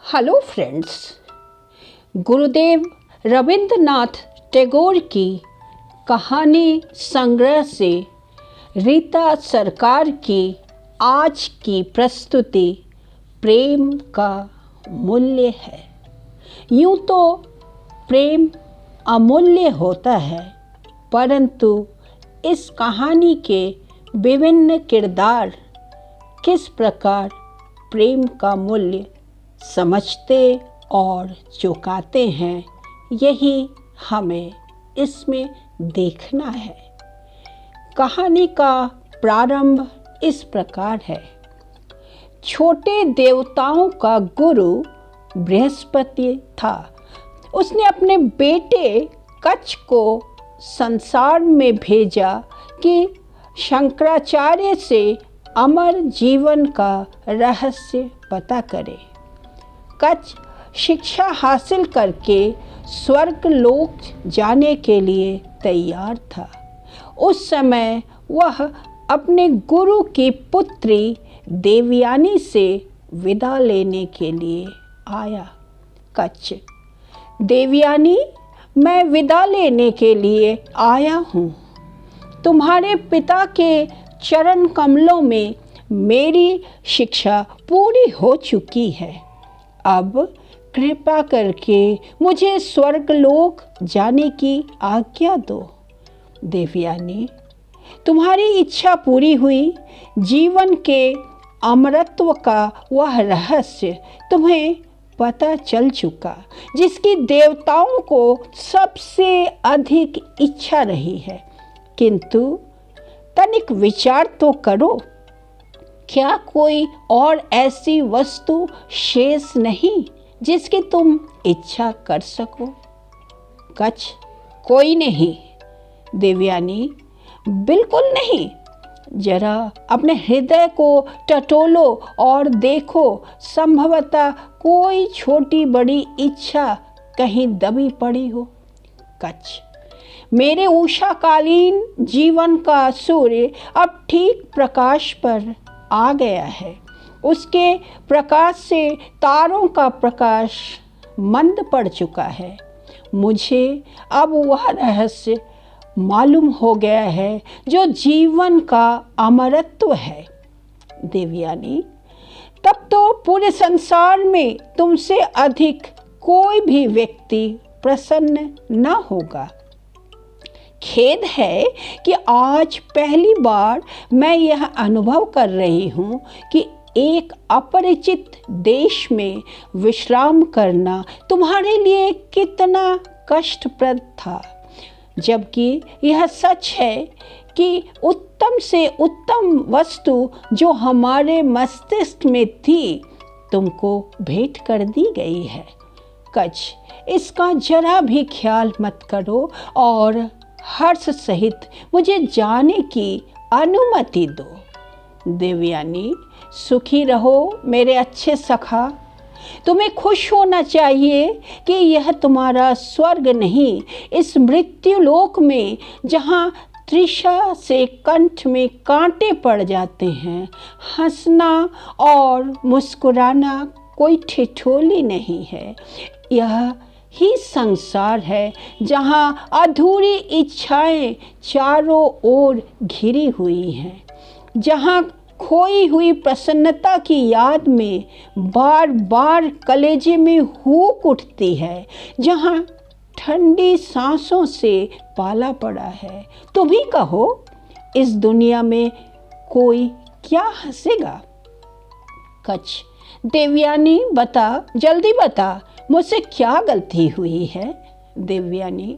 Hello friends, Gurudev Rabindranath Tagore की कहानी संग्रह से रीता सरकार की आज की प्रस्तुति प्रेम का मूल्य है। यूं तो प्रेम अमूल्य होता है, परंतु इस कहानी के विभिन्न किरदार किस प्रकार प्रेम का मूल्य समझते और चुकाते हैं, यही हमें इसमें देखना है। कहानी का प्रारंभ इस प्रकार है। छोटे देवताओं का गुरु बृहस्पति था। उसने अपने बेटे कच्छ को संसार में भेजा कि शंकराचार्य से अमर जीवन का रहस्य पता करे। कच्छ शिक्षा हासिल करके स्वर्ग लोक जाने के लिए तैयार था। उस समय वह अपने गुरु की पुत्री देवयानी से विदा लेने के लिए आया। कच्छ: देवयानी, मैं विदा लेने के लिए आया हूँ। तुम्हारे पिता के चरण कमलों में मेरी शिक्षा पूरी हो चुकी है। अब कृपा करके मुझे स्वर्गलोक जाने की आज्ञा दो। देवयानी: तुम्हारी इच्छा पूरी हुई। जीवन के अमरत्व का वह रहस्य तुम्हें पता चल चुका, जिसकी देवताओं को सबसे अधिक इच्छा रही है। किंतु तनिक विचार तो करो, क्या कोई और ऐसी वस्तु शेष नहीं जिसकी तुम इच्छा कर सको? कच्छ: कोई नहीं। देवयानी: बिल्कुल नहीं। जरा अपने हृदय को टटोलो और देखो, संभवतः कोई छोटी बड़ी इच्छा कहीं दबी पड़ी हो। कच्छ: मेरे उषाकालीन जीवन का सूर्य अब ठीक प्रकाश पर आ गया है। उसके प्रकाश से तारों का प्रकाश मंद पड़ चुका है। मुझे अब वह रहस्य मालूम हो गया है जो जीवन का अमरत्व है। देवयानी: तब तो पूरे संसार में तुमसे अधिक कोई भी व्यक्ति प्रसन्न न होगा। खेद है कि आज पहली बार मैं यह अनुभव कर रही हूँ कि एक अपरिचित देश में विश्राम करना तुम्हारे लिए कितना कष्टप्रद था, जबकि यह सच है कि उत्तम से उत्तम वस्तु जो हमारे मस्तिष्क में थी तुमको भेंट कर दी गई है। कच्छ: इसका जरा भी ख्याल मत करो और हर्ष सहित मुझे जाने की अनुमति दो। देवयानी: सुखी रहो मेरे अच्छे सखा। तुम्हें खुश होना चाहिए कि यह तुम्हारा स्वर्ग नहीं, इस मृत्यु लोक में जहाँ तृषा से कंठ में कांटे पड़ जाते हैं, हंसना और मुस्कुराना कोई ठिठोली नहीं है। यह ही संसार है जहाँ अधूरी इच्छाएं चारों ओर घिरी हुई हैं, जहाँ खोई हुई प्रसन्नता की याद में बार बार कलेजे में हुक उठती है, जहाँ ठंडी सांसों से पाला पड़ा है। तुम ही कहो, इस दुनिया में कोई क्या हंसेगा? कच्छ: देवयानी, बता, जल्दी बता, मुझसे क्या गलती हुई है? देवयानी: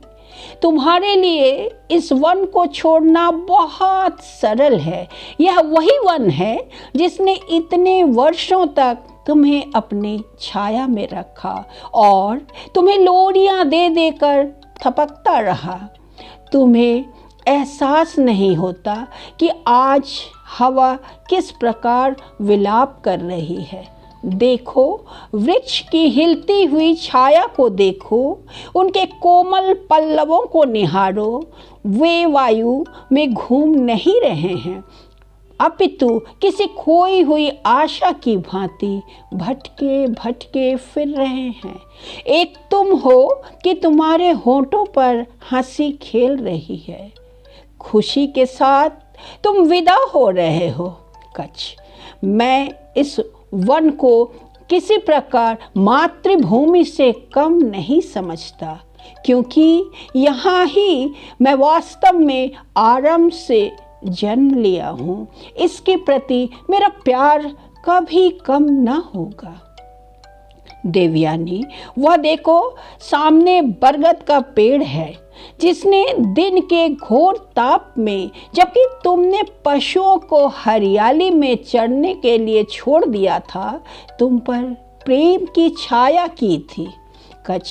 तुम्हारे लिए इस वन को छोड़ना बहुत सरल है। यह वही वन है जिसने इतने वर्षों तक तुम्हें अपनी छाया में रखा और तुम्हें लोरियां दे देकर थपकता रहा। तुम्हें एहसास नहीं होता कि आज हवा किस प्रकार विलाप कर रही है। देखो, वृक्ष की हिलती हुई छाया को देखो, उनके कोमल पल्लवों को निहारो। वे वायु में घूम नहीं रहे हैं, अपितु किसी खोई हुई आशा की भांति भटके भटके फिर रहे हैं। एक तुम हो कि तुम्हारे होठों पर हंसी खेल रही है, खुशी के साथ तुम विदा हो रहे हो। कच्छ, मैं इस वन को किसी प्रकार मातृभूमि से कम नहीं समझता, क्योंकि यहाँ ही मैं वास्तव में आरंभ से जन्म लिया हूँ। इसके प्रति मेरा प्यार कभी कम न होगा। देवयानी, वह देखो सामने बरगद का पेड़ है, जिसने दिन के घोर ताप में, जबकि तुमने पशुओं को हरियाली में चरने के लिए छोड़ दिया था, तुम पर प्रेम की छाया की थी। कच्छ,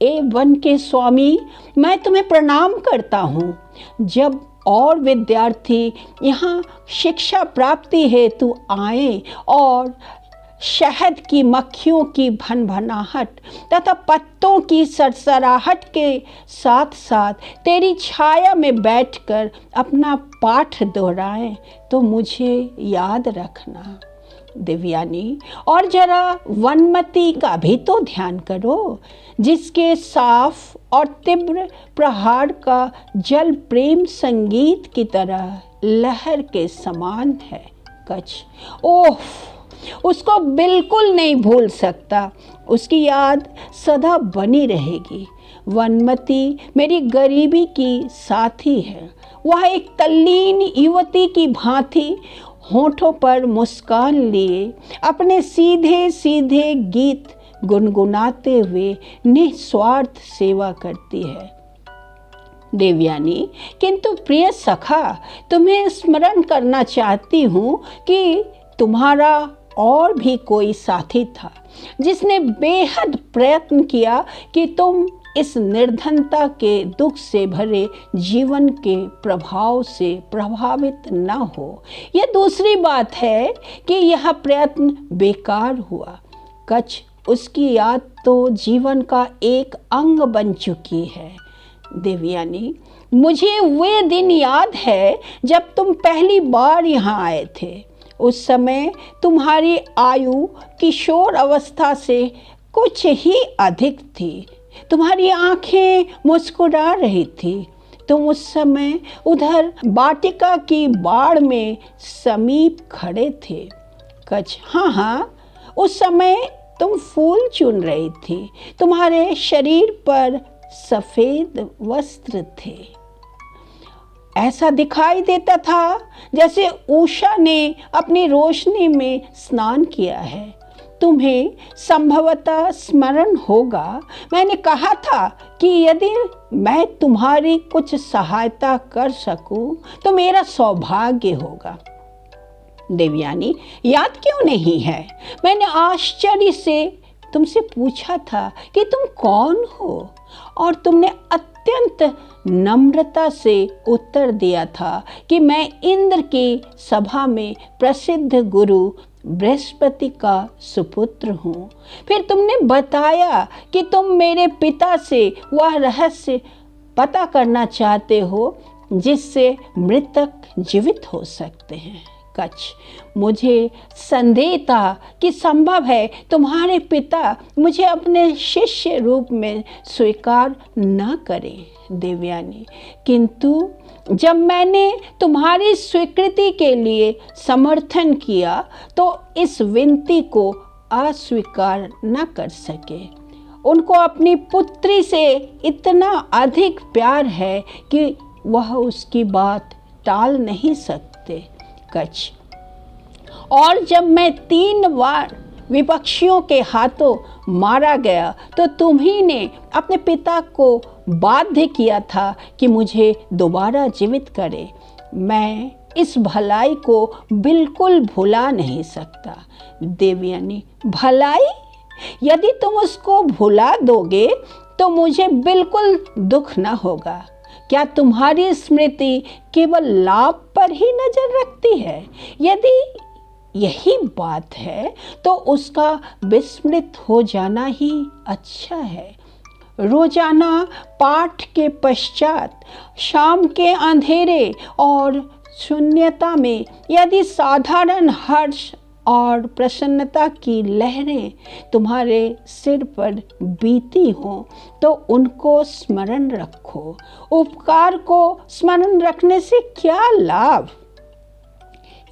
ए वन के स्वामी, मैं तुम्हें प्रणाम करता हूँ। जब और विद्यार्थी यहाँ शिक्षा प्राप्ति हेतु आए और शहद की मक्खियों की भनभनाहट तथा पत्तों की सरसराहट के साथ साथ तेरी छाया में बैठकर अपना पाठ दोहराएं, तो मुझे याद रखना। देवयानी, और जरा वनमती का भी तो ध्यान करो, जिसके साफ और तीव्र प्रहार का जल प्रेम संगीत की तरह लहर के समान है। कच्छ, ओह, उसको बिल्कुल नहीं भूल सकता, उसकी याद सदा बनी रहेगी। वनमती मेरी गरीबी की साथी है। वह एक तल्लीन युवती की भांति होठों पर मुस्कान लिए अपने सीधे सीधे गीत गुनगुनाते हुए निस्वार्थ सेवा करती है। देवयानी, किंतु प्रिय सखा, तुम्हें स्मरण करना चाहती हूँ कि तुम्हारा और भी कोई साथी था, जिसने बेहद प्रयत्न किया कि तुम इस निर्धनता के दुख से भरे जीवन के प्रभाव से प्रभावित न हो। यह दूसरी बात है कि यह प्रयत्न बेकार हुआ। कच्छ, उसकी याद तो जीवन का एक अंग बन चुकी है। देवयानी, मुझे वे दिन याद है जब तुम पहली बार यहाँ आए थे। उस समय तुम्हारी आयु किशोर अवस्था से कुछ ही अधिक थी। तुम्हारी आंखें मुस्कुरा रही थी। तुम उस समय उधर वाटिका की बाड़ में समीप खड़े थे। कच्छ, हाँ हाँ, उस समय तुम फूल चुन रही थी। तुम्हारे शरीर पर सफ़ेद वस्त्र थे। ऐसा दिखाई देता था जैसे उषा ने अपनी रोशनी में स्नान किया है। तुम्हें संभवतः स्मरण होगा, मैंने कहा था कि यदि मैं तुम्हारी कुछ सहायता कर सकूं तो मेरा सौभाग्य होगा। देवयानी, याद क्यों नहीं है? मैंने आश्चर्य से तुमसे पूछा था कि तुम कौन हो, और तुमने अत्यंत नम्रता से उत्तर दिया था कि मैं इंद्र की सभा में प्रसिद्ध गुरु बृहस्पति का सुपुत्र हूँ। फिर तुमने बताया कि तुम मेरे पिता से वह रहस्य पता करना चाहते हो जिससे मृतक जीवित हो सकते हैं। कच्छ, मुझे संदेह था कि संभव है तुम्हारे पिता मुझे अपने शिष्य रूप में स्वीकार न करें। देवयानी, किंतु जब मैंने तुम्हारी स्वीकृति के लिए समर्थन किया तो इस विनती को अस्वीकार न कर सके। उनको अपनी पुत्री से इतना अधिक प्यार है कि वह उसकी बात टाल नहीं सकते। कच्छ, और जब मैं 3 बार विपक्षियों के हाथों मारा गया तो तुम्ही ने अपने पिता को बाध्य किया था कि मुझे दोबारा जीवित करे। मैं इस भलाई को बिल्कुल भुला नहीं सकता। देवयानी, भलाई? यदि तुम उसको भुला दोगे तो मुझे बिल्कुल दुख न होगा। क्या तुम्हारी स्मृति केवल लाभ पर ही नजर रखती है? यदि यही बात है तो उसका विस्मृत हो जाना ही अच्छा है। रोजाना पाठ के पश्चात शाम के अंधेरे और शून्यता में यदि साधारण हर्ष और प्रसन्नता की लहरें तुम्हारे सिर पर बीती हो तो उनको स्मरण रखो। उपकार को स्मरण रखने से क्या लाभ?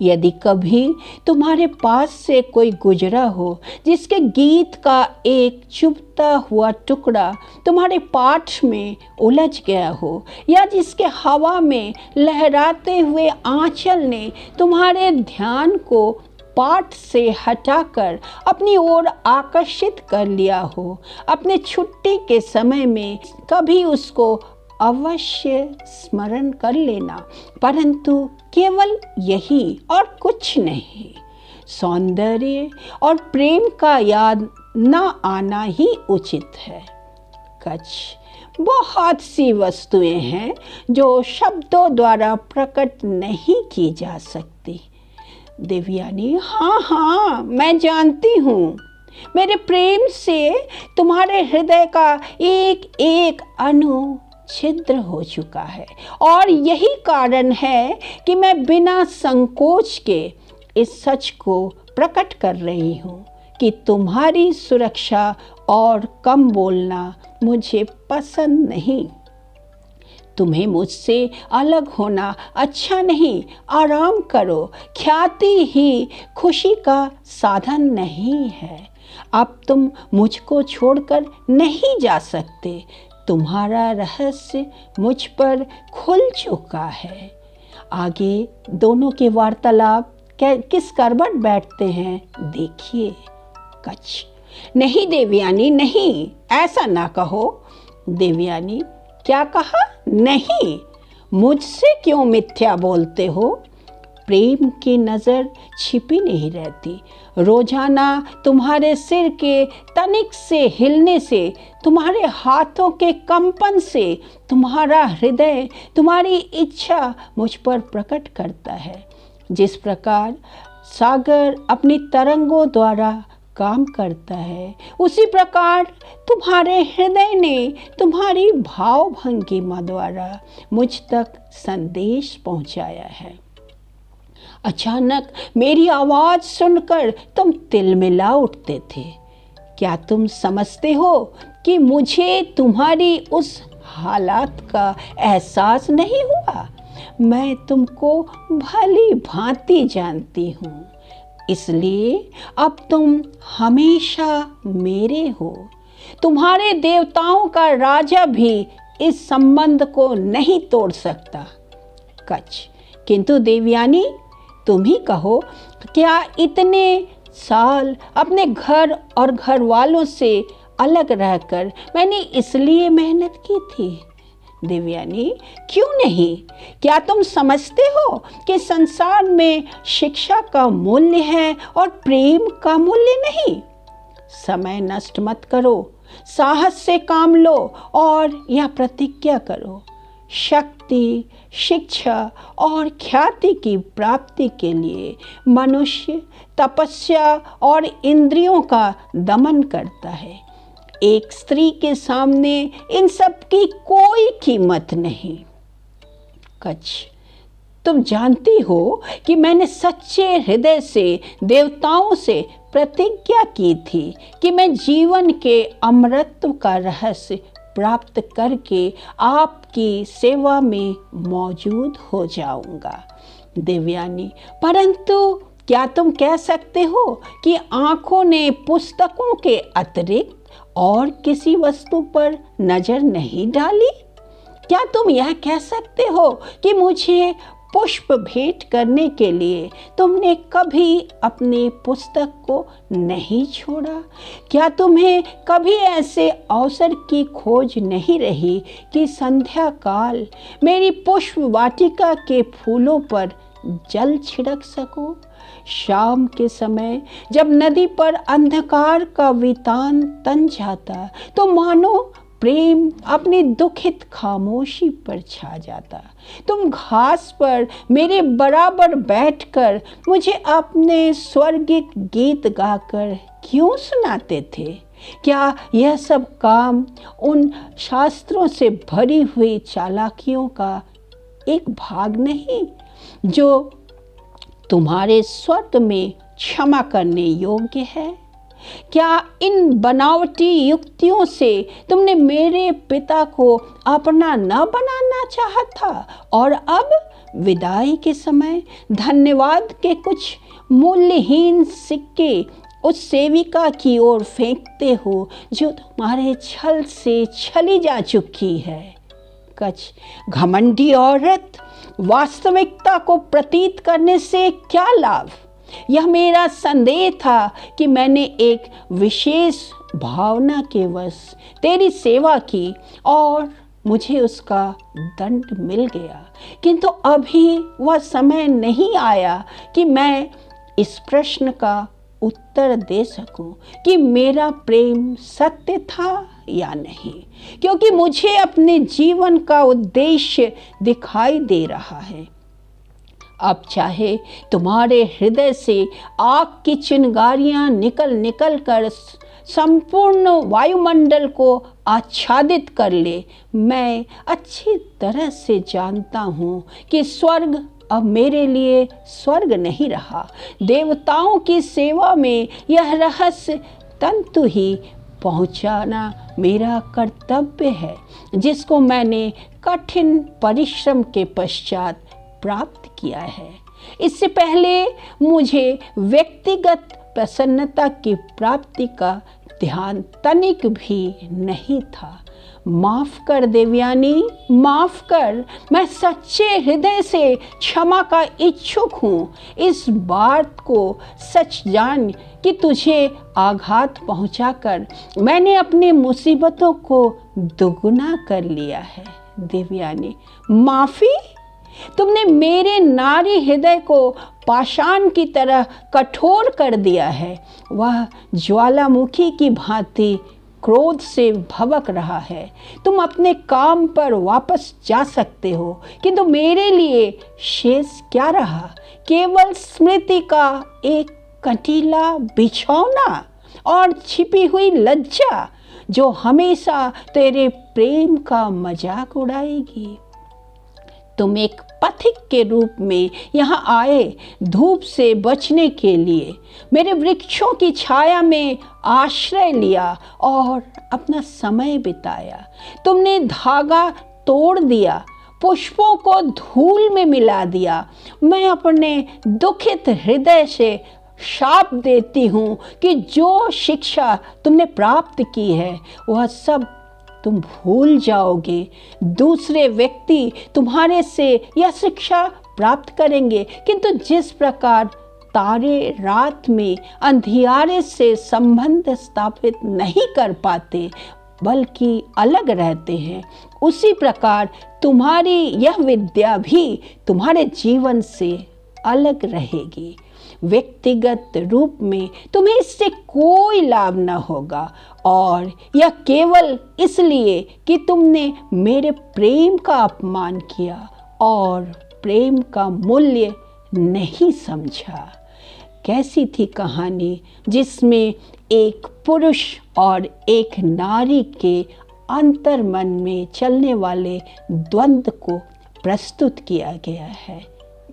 यदि कभी तुम्हारे पास से कोई गुजरा हो जिसके गीत का एक चुभता हुआ टुकड़ा तुम्हारे पाठ में उलझ गया हो, या जिसके हवा में लहराते हुए आंचल ने तुम्हारे ध्यान को पाठ से हटाकर अपनी ओर आकर्षित कर लिया हो, अपने छुट्टी के समय में कभी उसको अवश्य स्मरण कर लेना, परंतु केवल यही और कुछ नहीं। सौंदर्य और प्रेम का याद न आना ही उचित है। कच्छ बहुत सी वस्तुएं हैं जो शब्दों द्वारा प्रकट नहीं की जा सकती। देवयानी, हाँ, मैं जानती हूँ। मेरे प्रेम से तुम्हारे हृदय का एक एक अणु छिद्र हो चुका है, और यही कारण है कि मैं बिना संकोच के इस सच को प्रकट कर रही हूँ कि तुम्हारी सुरक्षा और कम बोलना मुझे पसंद नहीं। तुम्हें मुझसे अलग होना अच्छा नहीं। आराम करो। ख्याति ही खुशी का साधन नहीं है। अब तुम मुझको छोड़कर नहीं जा सकते। तुम्हारा रहस्य मुझ पर खुल चुका है। आगे दोनों के वार्तालाप किस करवट बैठते हैं देखिए। कच्छ, नहीं देवयानी, नहीं, ऐसा ना कहो। देवयानी, क्या कहा? नहीं, मुझसे क्यों मिथ्या बोलते हो? प्रेम की नज़र छिपी नहीं रहती। रोजाना तुम्हारे सिर के तनिक से हिलने से, तुम्हारे हाथों के कंपन से तुम्हारा हृदय तुम्हारी इच्छा मुझ पर प्रकट करता है। जिस प्रकार सागर अपनी तरंगों द्वारा काम करता है, उसी प्रकार तुम्हारे हृदय ने तुम्हारी भाव भंगिमा द्वारा मुझ तक संदेश पहुंचाया है। अचानक मेरी आवाज़ सुनकर तुम तिलमिला उठते थे। क्या तुम समझते हो कि मुझे तुम्हारी उस हालात का एहसास नहीं हुआ? मैं तुमको भली भांति जानती हूँ, इसलिए अब तुम हमेशा मेरे हो। तुम्हारे देवताओं का राजा भी इस संबंध को नहीं तोड़ सकता। कच्छ, किंतु देवयानी, तुम ही कहो, क्या इतने साल अपने घर और घर वालों से अलग रहकर मैंने इसलिए मेहनत की थी? देवयानी, क्यों नहीं? क्या तुम समझते हो कि संसार में शिक्षा का मूल्य है और प्रेम का मूल्य नहीं? समय नष्ट मत करो, साहस से काम लो और यह प्रतिज्ञा करो, शक्ति, शिक्षा और ख्याति की प्राप्ति के लिए मनुष्य तपस्या और इंद्रियों का दमन करता है। एक स्त्री के सामने इन सब की कोई कीमत नहीं। कच्छ, तुम जानती हो कि मैंने सच्चे हृदय से देवताओं से प्रतिज्ञा की थी कि मैं जीवन के अमरत्व का रहस्य प्राप्त करके आपकी सेवा में मौजूद हो जाऊंगा। देवयानी, परंतु क्या तुम कह सकते हो कि आंखों ने पुस्तकों के अतिरिक्त और किसी वस्तु पर नजर नहीं डाली? क्या तुम यह कह सकते हो कि मुझे पुष्प भेंट करने के लिए तुमने कभी अपनी पुस्तक को नहीं छोड़ा? क्या तुम्हें कभी ऐसे अवसर की खोज नहीं रही कि संध्या काल मेरी पुष्प वाटिका के फूलों पर जल छिड़क सको? शाम के समय जब नदी पर अंधकार का वितान तन जाता तो मानो प्रेम अपनी दुखित खामोशी पर छा जाता। तुम घास पर मेरे बराबर बैठकर मुझे अपने स्वर्गिक गीत गाकर क्यों सुनाते थे? क्या यह सब काम उन शास्त्रों से भरी हुई चालाकियों का एक भाग नहीं जो तुम्हारे स्वर्ग में क्षमा करने योग्य है? क्या इन बनावटी युक्तियों से तुमने मेरे पिता को अपना न बनाना चाहा था और अब विदाई के समय धन्यवाद के कुछ मूल्यहीन सिक्के उस सेविका की ओर फेंकते हो जो तुम्हारे छल से छली जा चुकी है? कच घमंडी औरत, वास्तविकता को प्रतीत करने से क्या लाभ? यह मेरा संदेह था कि मैंने एक विशेष भावना के वश तेरी सेवा की और मुझे उसका दंड मिल गया, किंतु अभी वह समय नहीं आया कि मैं इस प्रश्न का उत्तर दे सकूं कि मेरा प्रेम सत्य था या नहीं, क्योंकि मुझे अपने जीवन का उद्देश्य दिखाई दे रहा है। अब चाहे तुम्हारे हृदय से आग की चिंगारियां निकल निकल कर संपूर्ण वायुमंडल को आच्छादित कर ले, मैं अच्छी तरह से जानता हूँ कि स्वर्ग अब मेरे लिए स्वर्ग नहीं रहा। देवताओं की सेवा में यह रहस्य तंतु ही पहुँचाना मेरा कर्तव्य है, जिसको मैंने कठिन परिश्रम के पश्चात प्राप्त किया है। इससे पहले मुझे व्यक्तिगत प्रसन्नता की प्राप्ति का ध्यान तनिक भी नहीं था। माफ कर देवयानी, माफ कर। मैं सच्चे हृदय से क्षमा का इच्छुक हूँ। इस बात को सच जान कि तुझे आघात पहुँचाकर मैंने अपनी मुसीबतों को दुगुना कर लिया है। देवयानी, माफ़ी? तुमने मेरे नारी हृदय को पाषाण की तरह कठोर कर दिया है। वह ज्वालामुखी की भांति क्रोध से भभक रहा है। तुम अपने काम पर वापस जा सकते हो, किंतु मेरे लिए शेष क्या रहा? केवल स्मृति का एक कंटीला बिछौना और छिपी हुई लज्जा जो हमेशा तेरे प्रेम का मजाक उड़ाएगी। तुम एक पथिक के रूप में यहाँ आए, धूप से बचने के लिए मेरे वृक्षों की छाया में आश्रय लिया और अपना समय बिताया। तुमने धागा तोड़ दिया, पुष्पों को धूल में मिला दिया। मैं अपने दुखित हृदय से शाप देती हूँ कि जो शिक्षा तुमने प्राप्त की है वह सब तुम भूल जाओगे। दूसरे व्यक्ति तुम्हारे से यह शिक्षा प्राप्त करेंगे, किंतु जिस प्रकार तारे रात में अंधियारे से संबंध स्थापित नहीं कर पाते बल्कि अलग रहते हैं, उसी प्रकार तुम्हारी यह विद्या भी तुम्हारे जीवन से अलग रहेगी। व्यक्तिगत रूप में तुम्हें इससे कोई लाभ न होगा, और यह केवल इसलिए कि तुमने मेरे प्रेम का अपमान किया और प्रेम का मूल्य नहीं समझा। कैसी थी कहानी जिसमें एक पुरुष और एक नारी के अंतर्मन में चलने वाले द्वंद्व को प्रस्तुत किया गया है।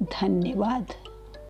धन्यवाद।